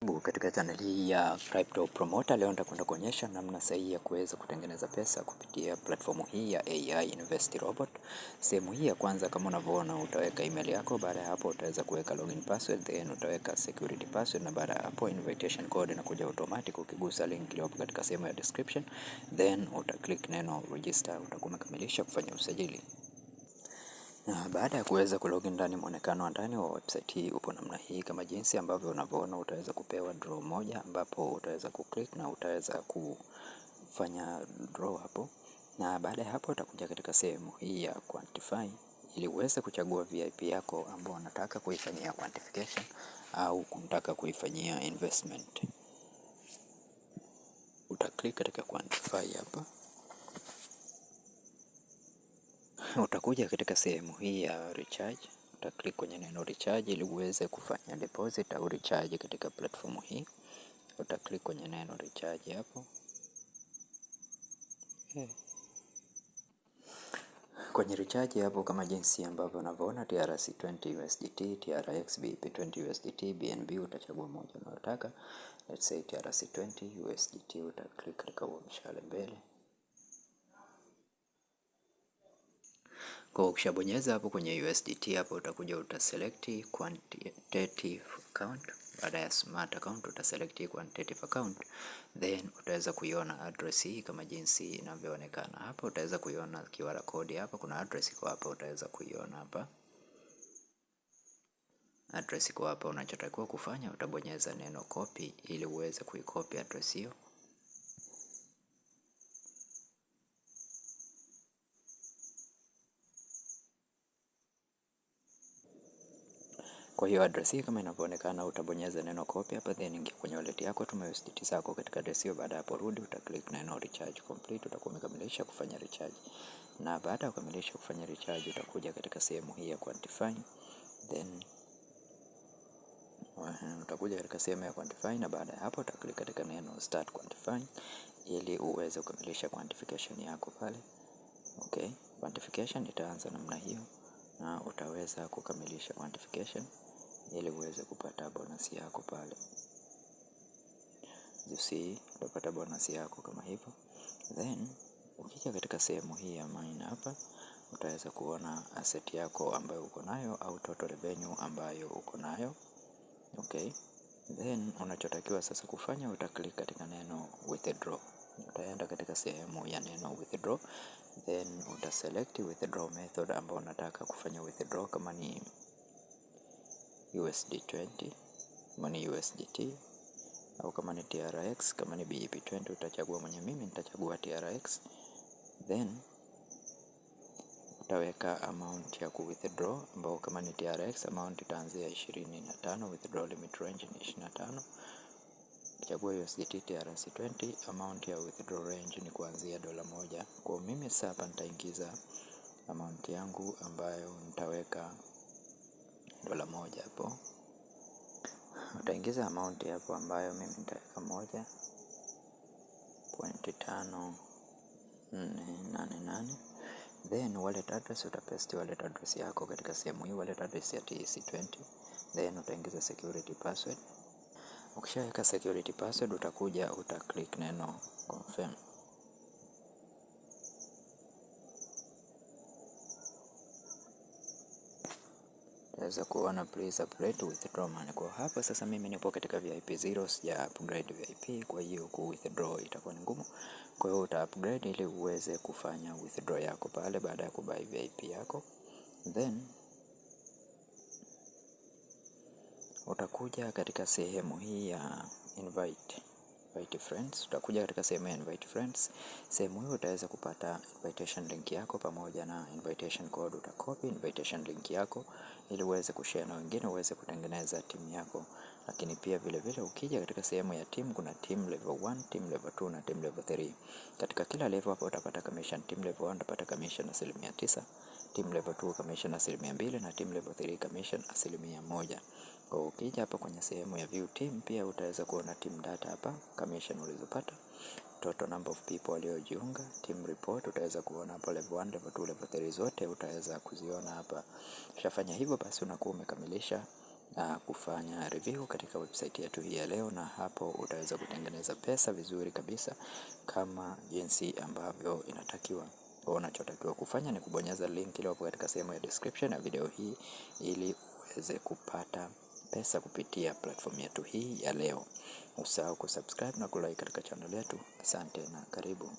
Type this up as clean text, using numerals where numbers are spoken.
Katika channel hii ya Crypto Promoter, leo nitakwenda kuonyesha namna sahihi ya kuweza kutengeneza pesa kupitia platform hii ya AI Invest Robot. Sehemu hii ya kwanza, kama unavyoona, utaweka email yako. Baada ya hapo utaweza kuweka login password, then utaweka security password, na baada ya hapo invitation code inakuja automatic. Ukigusa link iliyopo katika sehemu ya description, then utaklik neno register, utakuwa umekamilisha kufanya usajili. Na baada ya kuweza kulogin ndani, muonekano wa ndani wa website hii upo namna hii. Kama jinsi ambavyo unavyoona, utaweza kupewa draw moja ambapo utaweza kuclick na utaweza kufanya draw hapo, na baada ya hapo utakuja katika sehemu hii ya quantify ili uweze kuchagua VIP yako ambao unataka kuifanyia quantification au unataka kuifanyia investment. Utaklik katika quantify hapa. Utakuja katika sehemu hii ya recharge, utaklik kwenye neno recharge ili uweze kufanya deposit au recharge katika platform hii. Utaklik kwenye neno recharge hapo. Kwenye recharge hapo, kama jinsi ambavyo unavyoona, TRC20 USDT, TRX BP20 USDT, BNB utachagua moja unayotaka. Let's say TRC20 USDT, utaklik katika huo mshale mbele. Kwa ukishabonyeza hapo kwenye USDT hapo, utakuja utaselect quantitative account. Baada ya smart account utaselect quantitative account, then utaweza kuiona address hii kama jinsi inavyoonekana hapa. Utaweza kuiona QR code hapa, kuna address iko hapa, utaweza kuiona hapa address iko hapa. Unachotakiwa kufanya, utabonyeza neno copy ili uweze kuicopy address hiyo. Kwa hiyo address hii kama inavyoonekana, utabonyeza neno copy hapa, then ingia kwenye wallet yako, tuma USDT zako katika address hiyo. Baada ya hapo rudi, utaklik neno recharge complete, utakuwa umekamilisha kufanya recharge. Na baada ya kukamilisha kufanya recharge, utakuja katika sehemu hii ya quantify, then utakuja katika sehemu ya quantify, na baada ya hapo utaklik katika neno start quantifying ili uweze kukamilisha quantification yako pale. Okay, quantification itaanza namna hiyo na utaweza kukamilisha quantification ili uweze kupata bonus yako pale. You see, utapata bonus yako kama hivyo. Then ukija katika sehemu hii ya mine hapa, utaweza kuona asset yako ambayo uko nayo au total revenue ambayo uko nayo. Okay, then unachotakiwa sasa kufanya, utaklik katika neno withdraw. Utaenda katika sehemu ya neno withdraw, then utaselect withdraw method ambayo unataka kufanya withdraw, kama ni USD20, kama ni USDT, au kama ni TRX, kama ni BEP20 utachagua mwenye. Mimi nitachagua TRX, then utaweka amount ya ku withdraw ambao kama ni TRX amount itaanzia 25, withdraw limit range ni 25. Chagua USDT TRC20, amount ya withdraw range ni kuanzia $1. Kwa mimi sasa hapa nitaingiza amount yangu ambayo nitaweka $1 hapo. Utaingiza amount hapo ambayo mimi nitaweka 1.5488. Then wallet address, utapaste wallet address yako katika sehemu hii, wallet address ya TRC20. Then utaingiza security password. Ukishaweka security password, utakuja utaklik neno confirm. Utaweza kuona please upgrade to withdraw money. Kwa hapa sasa mimi nipo katika VIP 0, sija upgrade VIP, kwa hiyo ku withdraw itakuwa ni ngumu. Kwa hiyo uta upgrade ili uweze kufanya withdraw yako pale baada ya kubuy VIP yako. Then utakuja katika sehemu hii ya invite friends. Utakuja katika sehemu ya invite friends. Sehemu hiyo utaweza kupata invitation link yako pamoja na invitation code. Utakopi invitation link yako ili uweze kushare na wengine, uweze kutengeneza timu yako. Lakini pia vile vile ukija katika sehemu ya team, kuna team level 1, team level 2 na team level 3. Katika kila level hapo utapata commission. Team level 1 utapata commission 9%, team level 2 commission 2%, na team level 3 commission 1%. Kwa ukija hapa kwenye sehemu ya view team, pia utaweza kuona team data hapa, commission ulizopata, total number of people waliojiunga, team report utaweza kuona hapo, level 1, level 2, level 3 zote utaweza kuziona hapa. Ukishafanya hivyo basi unakuwa umekamilisha kufanya review katika website yetu hii ya leo, na hapo utaweza kutengeneza pesa vizuri kabisa kama jinsi ambavyo inatakiwa. Unachotakiwa kufanya ni kubonyeza link iliyopo katika sehemu ya description ya video hii ili uweze kupata pesa kupitia platform yetu hii ya leo. Usahau kusubscribe na kulike katika channel yetu. Asante na karibu.